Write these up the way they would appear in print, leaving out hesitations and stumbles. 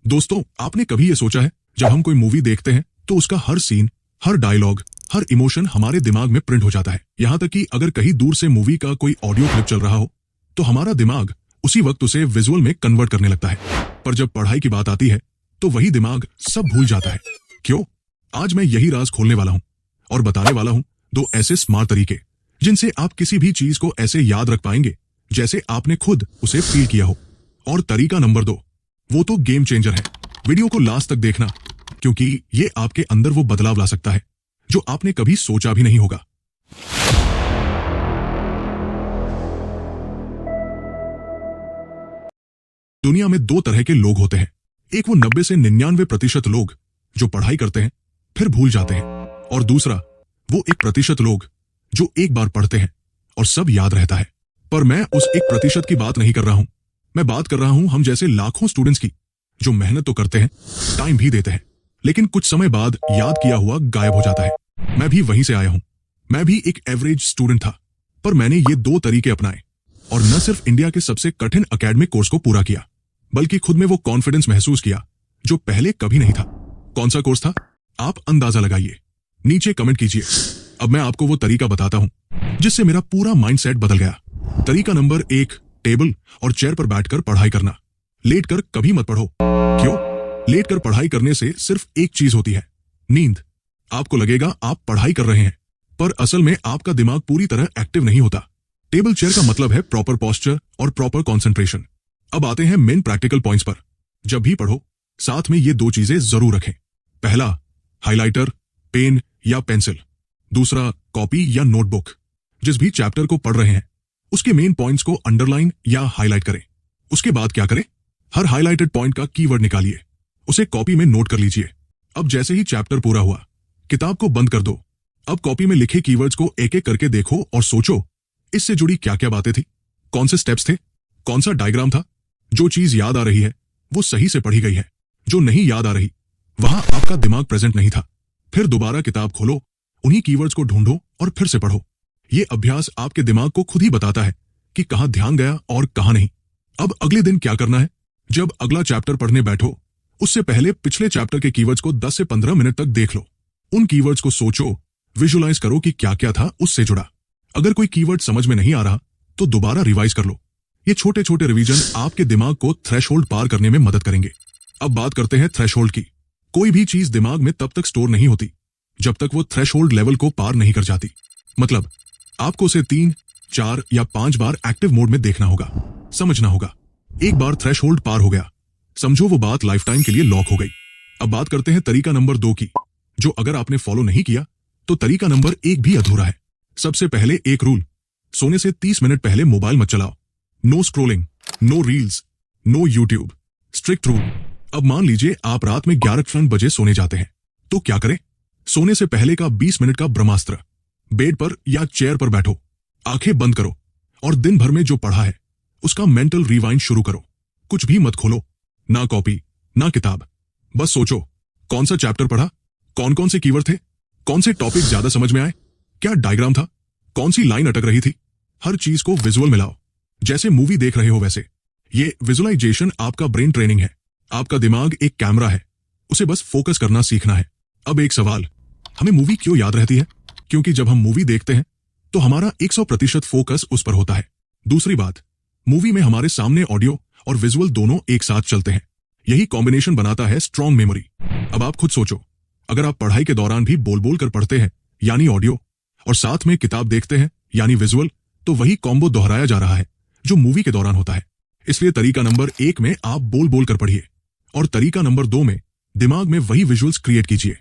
दोस्तों, आपने कभी ये सोचा है, जब हम कोई मूवी देखते हैं तो उसका हर सीन, हर डायलॉग, हर इमोशन हमारे दिमाग में प्रिंट हो जाता है। यहाँ तक कि अगर कहीं दूर से मूवी का कोई ऑडियो क्लिप चल रहा हो तो हमारा दिमाग उसी वक्त उसे विजुअल में कन्वर्ट करने लगता है। पर जब पढ़ाई की बात आती है तो वही दिमाग सब भूल जाता है। क्यों? आज मैं यही राज खोलने वाला हूँ और बताने वाला हूँ 2 ऐसे स्मार्ट तरीके जिनसे आप किसी भी चीज को ऐसे याद रख पाएंगे जैसे आपने खुद उसे फील किया हो। और तरीका नंबर 2, वो तो गेम चेंजर है। वीडियो को लास्ट तक देखना, क्योंकि ये आपके अंदर वो बदलाव ला सकता है जो आपने कभी सोचा भी नहीं होगा। दुनिया में 2 तरह के लोग होते हैं। एक वो 90 से 99% लोग जो पढ़ाई करते हैं फिर भूल जाते हैं, और दूसरा वो 1% लोग जो एक बार पढ़ते हैं और सब याद रहता है। पर मैं उस 1% की बात नहीं कर रहा हूं। मैं बात कर रहा हूं हम जैसे लाखों स्टूडेंट्स की, जो मेहनत तो करते हैं, टाइम भी देते हैं, लेकिन कुछ समय बाद याद किया हुआ गायब हो जाता है। मैं भी वहीं से आया हूं। मैं भी एक एवरेज स्टूडेंट था, पर मैंने ये 2 तरीके अपनाए और न सिर्फ इंडिया के सबसे कठिन एकेडमिक कोर्स को पूरा किया, बल्कि खुद में वो कॉन्फिडेंस महसूस किया जो पहले कभी नहीं था। कौन सा कोर्स था? आप अंदाजा लगाइए, नीचे कमेंट कीजिए। अब मैं आपको वो तरीका बताता हूं जिससे मेरा पूरा माइंडसेट बदल गया। तरीका नंबर 1, टेबल और चेयर पर बैठकर पढ़ाई करना। लेटकर कभी मत पढ़ो। क्यों? लेटकर पढ़ाई करने से सिर्फ एक चीज होती है, नींद। आपको लगेगा आप पढ़ाई कर रहे हैं, पर असल में आपका दिमाग पूरी तरह एक्टिव नहीं होता। टेबल चेयर का मतलब है प्रॉपर पोस्चर और प्रॉपर कंसंट्रेशन। अब आते हैं मेन प्रैक्टिकल पॉइंट्स पर। जब भी पढ़ो, साथ में ये 2 चीजें जरूर रखें। पहला, हाइलाइटर, पेन या पेंसिल। दूसरा, कॉपी या नोटबुक। जिस भी चैप्टर को पढ़ रहे हैं उसके मेन पॉइंट्स को अंडरलाइन या हाईलाइट करें। उसके बाद क्या करें? हर हाईलाइटेड पॉइंट का कीवर्ड निकालिए, उसे कॉपी में नोट कर लीजिए। अब जैसे ही चैप्टर पूरा हुआ, किताब को बंद कर दो। अब कॉपी में लिखे कीवर्ड्स को एक एक करके देखो और सोचो इससे जुड़ी क्या क्या बातें थी, कौन से स्टेप्स थे, कौन सा डायग्राम था। जो चीज याद आ रही है वो सही से पढ़ी गई है, जो नहीं याद आ रही वहां आपका दिमाग प्रेजेंट नहीं था। फिर दोबारा किताब खोलो, उन्हीं कीवर्ड्स को ढूंढो और फिर से पढ़ो। ये अभ्यास आपके दिमाग को खुद ही बताता है कि कहां ध्यान गया और कहां नहीं। अब अगले दिन क्या करना है? जब अगला चैप्टर पढ़ने बैठो, उससे पहले पिछले चैप्टर के कीवर्ड्स को 10 से 15 मिनट तक देख लो। उन कीवर्ड्स को सोचो, विजुलाइज करो कि क्या क्या था उससे जुड़ा। अगर कोई कीवर्ड समझ में नहीं आ रहा तो दोबारा रिवाइज कर लो। ये छोटे छोटे रिवीजन आपके दिमाग को थ्रेशहोल्ड पार करने में मदद करेंगे। अब बात करते हैं थ्रेशहोल्ड की। कोई भी चीज दिमाग में तब तक स्टोर नहीं होती जब तक वो थ्रेशहोल्ड लेवल को पार नहीं कर जाती। मतलब आपको उसे 3, 4 या 5 बार एक्टिव मोड में देखना होगा, समझना होगा। एक बार थ्रेशहोल्ड पार हो गया, समझो वो बात लाइफ टाइम के लिए लॉक हो गई। अब बात करते हैं तरीका नंबर 2 की, जो अगर आपने फॉलो नहीं किया तो तरीका नंबर 1 भी अधूरा है। सबसे पहले एक रूल, सोने से 30 मिनट पहले मोबाइल मत चलाओ। No scrolling, no reels, no YouTube. Strict rule. अब मान लीजिए आप रात में 11 बजे सोने जाते हैं, तो क्या करें? सोने से पहले का 20 मिनट का ब्रह्मास्त्र। बेड पर या चेयर पर बैठो, आंखें बंद करो और दिन भर में जो पढ़ा है उसका मेंटल रिवाइंड शुरू करो। कुछ भी मत खोलो, ना कॉपी ना किताब। बस सोचो कौन सा चैप्टर पढ़ा, कौन कौन से कीवर्ड थे, कौन से टॉपिक ज्यादा समझ में आए, क्या डायग्राम था, कौन सी लाइन अटक रही थी। हर चीज को विजुअल में लाओ, जैसे मूवी देख रहे हो वैसे। ये विजुअलाइजेशन आपका ब्रेन ट्रेनिंग है। आपका दिमाग एक कैमरा है, उसे बस फोकस करना सीखना है। अब एक सवाल, हमें मूवी क्यों याद रहती है? क्योंकि जब हम मूवी देखते हैं तो हमारा 100% फोकस उस पर होता है। दूसरी बात, मूवी में हमारे सामने ऑडियो और विजुअल दोनों एक साथ चलते हैं। यही कॉम्बिनेशन बनाता है स्ट्रॉन्ग मेमोरी। अब आप खुद सोचो, अगर आप पढ़ाई के दौरान भी बोल बोल कर पढ़ते हैं यानी ऑडियो, और साथ में किताब देखते हैं यानी विजुअल, तो वही कॉम्बो दोहराया जा रहा है जो मूवी के दौरान होता है। इसलिए तरीका नंबर 1 में आप बोल बोल कर पढ़िए और तरीका नंबर 2 में दिमाग में वही विजुअल्स क्रिएट कीजिए।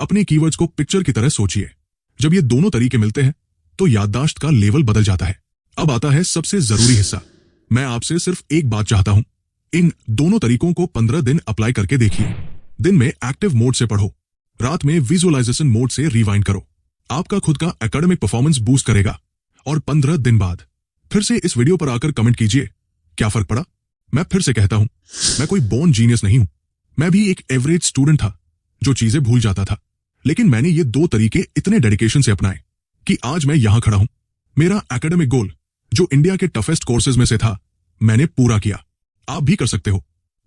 अपने कीवर्ड्स को पिक्चर की तरह सोचिए। जब ये दोनों तरीके मिलते हैं तो याददाश्त का लेवल बदल जाता है। अब आता है सबसे जरूरी हिस्सा। मैं आपसे सिर्फ एक बात चाहता हूं, इन दोनों तरीकों को 15 दिन अप्लाई करके देखिए। दिन में एक्टिव मोड से पढ़ो, रात में विजुअलाइजेशन मोड से रिवाइंड करो। आपका खुद का एकेडमिक परफॉर्मेंस बूस्ट करेगा। और 15 दिन बाद फिर से इस वीडियो पर आकर कमेंट कीजिए क्या फर्क पड़ा। मैं फिर से कहता हूं, मैं कोई बोर्न जीनियस नहीं हूं। मैं भी एक एवरेज स्टूडेंट था जो चीजें भूल जाता था, लेकिन मैंने ये 2 तरीके इतने डेडिकेशन से अपनाए कि आज मैं यहां खड़ा हूं। मेरा एकेडमिक गोल, जो इंडिया के टफेस्ट कोर्सेज में से था, मैंने पूरा किया। आप भी कर सकते हो।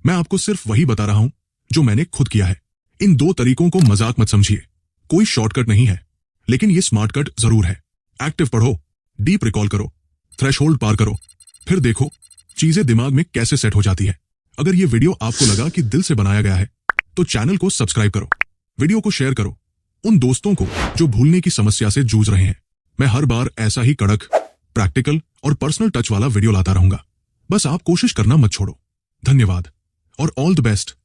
मैं आपको सिर्फ वही बता रहा हूं जो मैंने खुद किया है। इन 2 तरीकों को मजाक मत समझिए, कोई शॉर्टकट नहीं है, लेकिन ये स्मार्ट कट जरूर है। एक्टिव पढ़ो, डीप रिकॉल करो, थ्रेशोल्ड पार करो, फिर देखो चीजें दिमाग में कैसे सेट हो जाती है। अगर ये वीडियो आपको लगा कि दिल से बनाया गया है तो चैनल को सब्सक्राइब करो, वीडियो को शेयर करो उन दोस्तों को जो भूलने की समस्या से जूझ रहे हैं। मैं हर बार ऐसा ही कड़क, प्रैक्टिकल और पर्सनल टच वाला वीडियो लाता रहूंगा। बस आप कोशिश करना मत छोड़ो। धन्यवाद और ऑल द बेस्ट।